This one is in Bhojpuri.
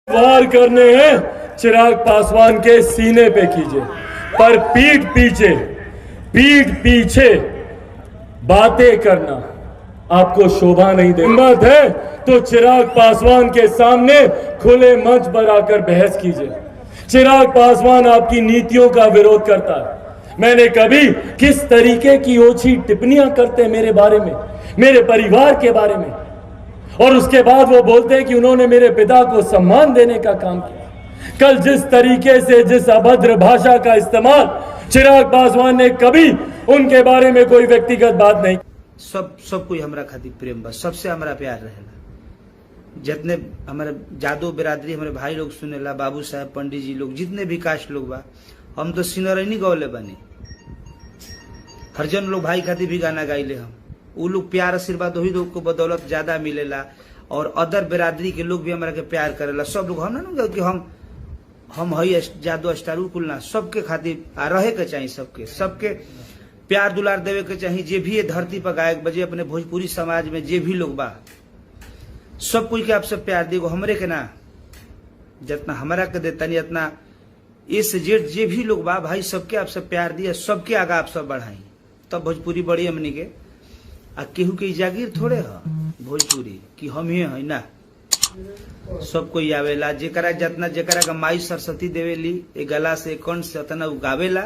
वार करने हैं चिराग पासवान के सीने पे कीजिए, पर पीठ पीछे बातें करना आपको शोभा नहीं दे। हिम्मत है तो चिराग पासवान के सामने खुले मंच पर आकर बहस कीजिए। चिराग पासवान आपकी नीतियों का विरोध करता है। मैंने कभी किस तरीके की ओछी टिप्पणियां करते मेरे बारे में, मेरे परिवार के बारे में, और उसके बाद वो बोलते हैं कि उन्होंने मेरे पिता को सम्मान देने का काम किया। कल जिस तरीके से, जिस अभद्र भाषा का इस्तेमाल चिराग पासवान ने, कभी उनके बारे में कोई व्यक्तिगत बात नहीं। सब कोई हमरा खातिर प्रेम बा, सबसे हमरा प्यार रहेला। जितने हमारे जादव बिरादरी, हमारे भाई लोग सुनेला, बाबू साहब, पंडित जी लोग, जितने भी कास्ट लोग बा, हम तो सिंगरनी गौले बनी। हरजन लोग भाई खातिर भी गाना गाइले हम। वो लोग प्यार आशीर्वाद वही लोग को बदौलत ज्यादा मिलेला, और अदर बिरादरी के लोग भी हमारा के प्यार करेला। सब लोग हम ना कि हम हई जादू स्टारू कुल ना, सबके खातिर रहे के चाहिए, सबके प्यार दुलार देवे के चाहिए। जे भी ये धरती पर गायक बजे, अपने भोजपुरी समाज में जे भी लोग बा, सब कोई के आप सब प्यार देगो, हमरे के ना, जितना हमारा के देतनी इतना ए से जेड जे भी लोग बा भाई, सबके आप सब प्यार दिए, सबके आगा आप सब बढ़ाई, तब भोजपुरी बड़ी हमनी के। आ केहू के जागीर थोड़े है भोजपुरी कि हम ही है ना। सब कोई आवेला, जेकरा जितना जेकरा का माई सरस्वती देवेली, ए गला से कंठ से उतना उगावेला।